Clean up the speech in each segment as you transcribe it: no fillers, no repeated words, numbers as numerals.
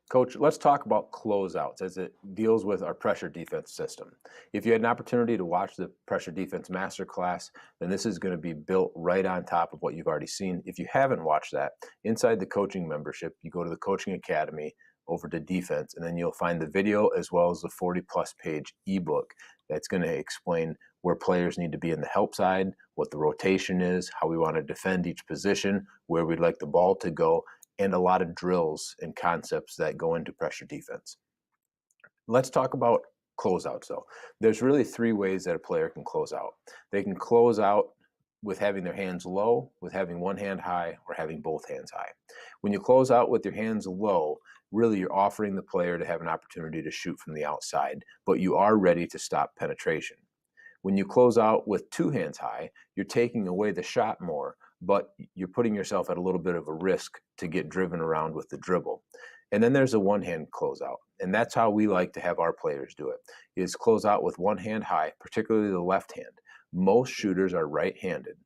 Coach, let's talk about closeouts as it deals with our pressure defense system. If you had an opportunity to watch the pressure defense masterclass, then this is going to be built right on top of what you've already seen. If you haven't watched that, inside the coaching membership, you go to the coaching academy over to defense, and then you'll find the video as well as the 40-plus page ebook that's going to explain where players need to be in the help side, what the rotation is, how we want to defend each position, where we'd like the ball to go, and a lot of drills and concepts that go into pressure defense. Let's talk about closeouts, though. There's really three ways that a player can close out. They can close out with having their hands low, with having one hand high, or having both hands high. When you close out with your hands low, really you're offering the player to have an opportunity to shoot from the outside, but you are ready to stop penetration. When you close out with two hands high, you're taking away the shot more, but you're putting yourself at a little bit of a risk to get driven around with the dribble. And then there's a one-hand closeout, and that's how we like to have our players do it, is close out with one hand high, particularly the left hand. Most shooters are right-handed,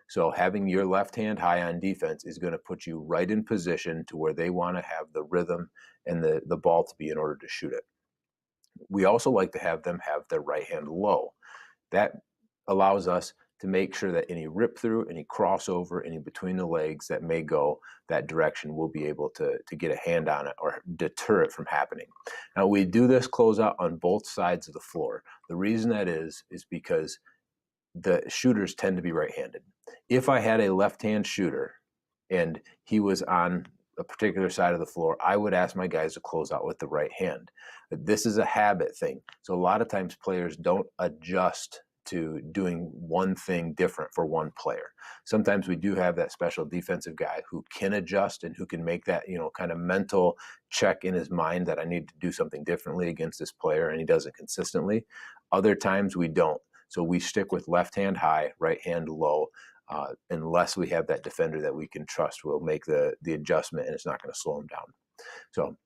so having your left hand high on defense is going to put you right in position to where they want to have the rhythm and the ball to be in order to shoot it. We also like to have them have their right hand low. That allows us to make sure that any rip through, any crossover, any between the legs that may go that direction, we'll be able to get a hand on it or deter it from happening. Now, we do this closeout on both sides of the floor. The reason that is because the shooters tend to be right-handed. If I had a left-hand shooter and he was on a particular side of the floor, I would ask my guys to close out with the right hand. But this is a habit thing. So a lot of times players don't adjust to doing one thing different for one player. Sometimes we do have that special defensive guy who can adjust and who can make that, kind of mental check in his mind that I need to do something differently against this player, and he does it consistently. Other times we don't. So we stick with left hand high, right hand low, unless we have that defender that we can trust will make the adjustment and it's not going to slow him down. So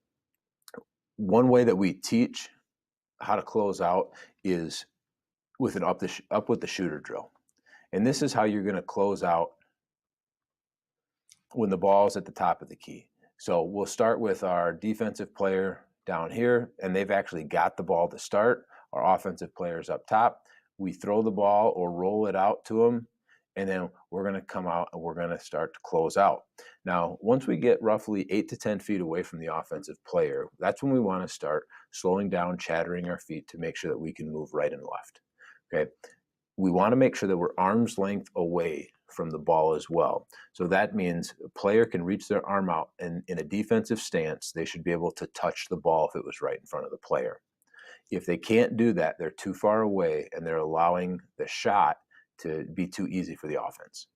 one way that we teach how to close out is with an up with the shooter drill. And this is how you're going to close out when the ball is at the top of the key. So we'll start with our defensive player down here, and they've actually got the ball to start. Our offensive player's up top. We throw the ball or roll it out to them, and then we're going to come out and we're going to start to close out. Now, once we get roughly 8 to 10 feet away from the offensive player, that's when we want to start slowing down, chattering our feet to make sure that we can move right and left. Okay. We want to make sure that we're arm's length away from the ball as well. So that means a player can reach their arm out, and in a defensive stance, they should be able to touch the ball if it was right in front of the player. If they can't do that, they're too far away and they're allowing the shot to be too easy for the offense.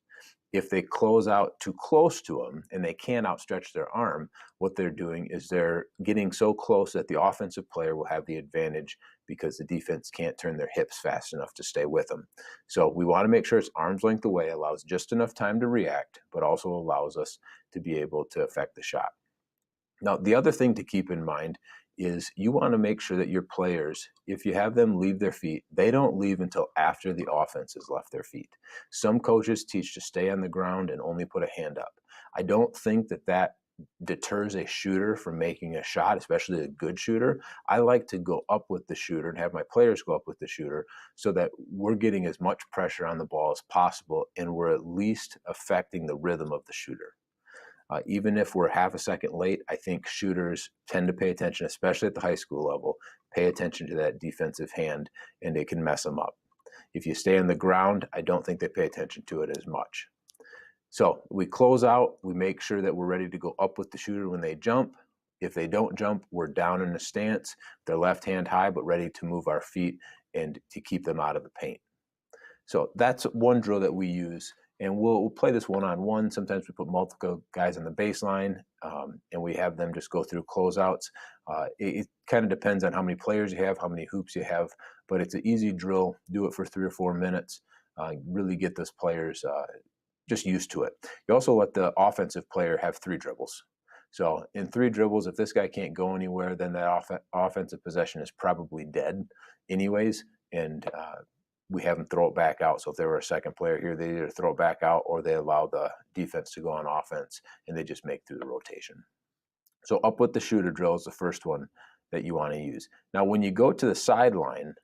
If they close out too close to them and they can't outstretch their arm, what they're doing is they're getting so close that the offensive player will have the advantage because the defense can't turn their hips fast enough to stay with them. So we want to make sure it's arm's length away, allows just enough time to react, but also allows us to be able to affect the shot. Now, the other thing to keep in mind is you want to make sure that your players, if you have them leave their feet, they don't leave until after the offense has left their feet. Some coaches teach to stay on the ground and only put a hand up. I don't think that deters a shooter from making a shot, especially a good shooter. I like to go up with the shooter and have my players go up with the shooter so that we're getting as much pressure on the ball as possible and we're at least affecting the rhythm of the shooter. Even if we're half a second late, I think shooters tend to pay attention, especially at the high school level, pay attention to that defensive hand, and it can mess them up. If you stay on the ground, I don't think they pay attention to it as much. So we close out, we make sure that we're ready to go up with the shooter when they jump. If they don't jump, we're down in a stance, their left hand high, but ready to move our feet and to keep them out of the paint. So that's one drill that we use. And we'll play this one-on-one. Sometimes we put multiple guys on the baseline, and we have them just go through closeouts. It kind of depends on how many players you have, how many hoops you have, but it's an easy drill. Do it for 3 or 4 minutes. Really get those players just used to it. You also let the offensive player have 3 dribbles. So in 3 dribbles, if this guy can't go anywhere, then that offensive possession is probably dead anyways, and we have them throw it back out. So if there were a second player here, they either throw it back out or they allow the defense to go on offense and they just make through the rotation. So up with the shooter drill is the first one that you want to use. Now, when you go to the sideline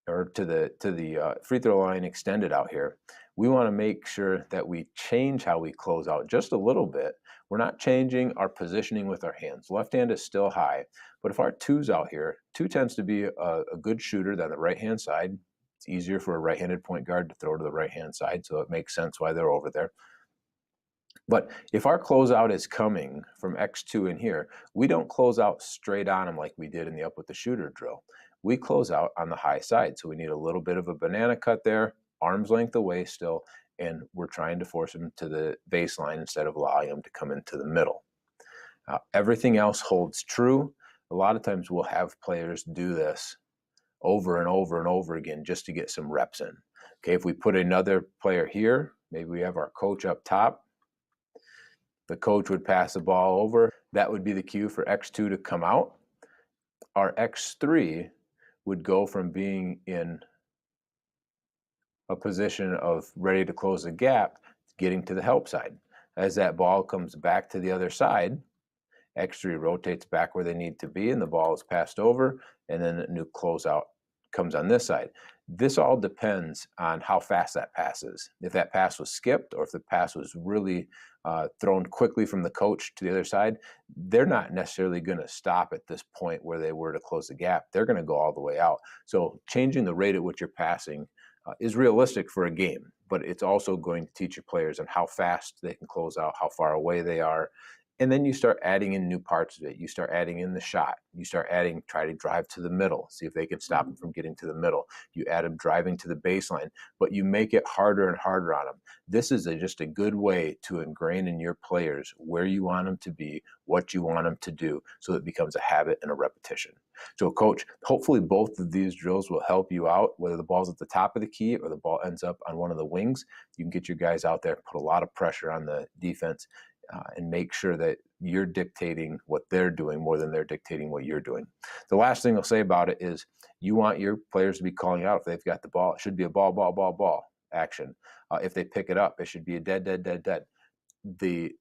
or to the free throw line extended out here, we want to make sure that we change how we close out just a little bit. We're not changing our positioning with our hands. Left hand is still high, but if our two's out here, two tends to be a good shooter than the right-hand side. It's easier for a right-handed point guard to throw to the right-hand side, so it makes sense why they're over there. But if our closeout is coming from X2 in here, we don't close out straight on them like we did in the up with the shooter drill. We close out on the high side. So we need a little bit of a banana cut there, arm's length away still, and we're trying to force them to the baseline instead of allowing them to come into the middle. Everything else holds true. A lot of times we'll have players do this over and over and over again just to get some reps in. Okay, if we put another player here, maybe we have our coach up top, the coach would pass the ball over. That would be the cue for X2 to come out. Our X3 would go from being in a position of ready to close the gap, getting to the help side. As that ball comes back to the other side, X3 rotates back where they need to be, and the ball is passed over, and then a new closeout comes on this side. This all depends on how fast that pass is. If that pass was skipped or if the pass was really thrown quickly from the coach to the other side, they're not necessarily going to stop at this point where they were to close the gap. They're going to go all the way out. So changing the rate at which you're passing is realistic for a game, but it's also going to teach your players on how fast they can close out, how far away they are. And then you start adding in new parts of it. You start adding in the shot. You start adding, try to drive to the middle, see if they can stop them from getting to the middle. You add them driving to the baseline, but you make it harder and harder on them. This is just a good way to ingrain in your players where you want them to be, what you want them to do, so it becomes a habit and a repetition. So coach, hopefully both of these drills will help you out, whether the ball's at the top of the key or the ball ends up on one of the wings. You can get your guys out there, put a lot of pressure on the defense, and make sure that you're dictating what they're doing more than they're dictating what you're doing. The last thing I'll say about it is you want your players to be calling out if they've got the ball. It should be a ball, ball, ball, ball action. If they pick it up, it should be a dead, dead, dead, dead. The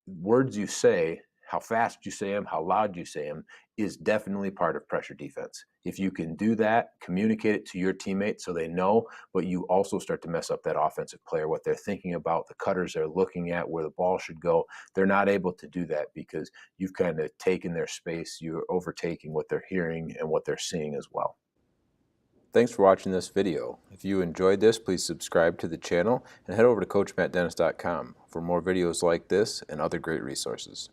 words you say, how fast you say them, how loud you say them, is definitely part of pressure defense. If you can do that, communicate it to your teammates so they know, but you also start to mess up that offensive player, what they're thinking about, the cutters they're looking at, where the ball should go. They're not able to do that because you've kind of taken their space. You're overtaking what they're hearing and what they're seeing as well. Thanks for watching this video. If you enjoyed this, please subscribe to the channel and head over to CoachMattDennis.com for more videos like this and other great resources.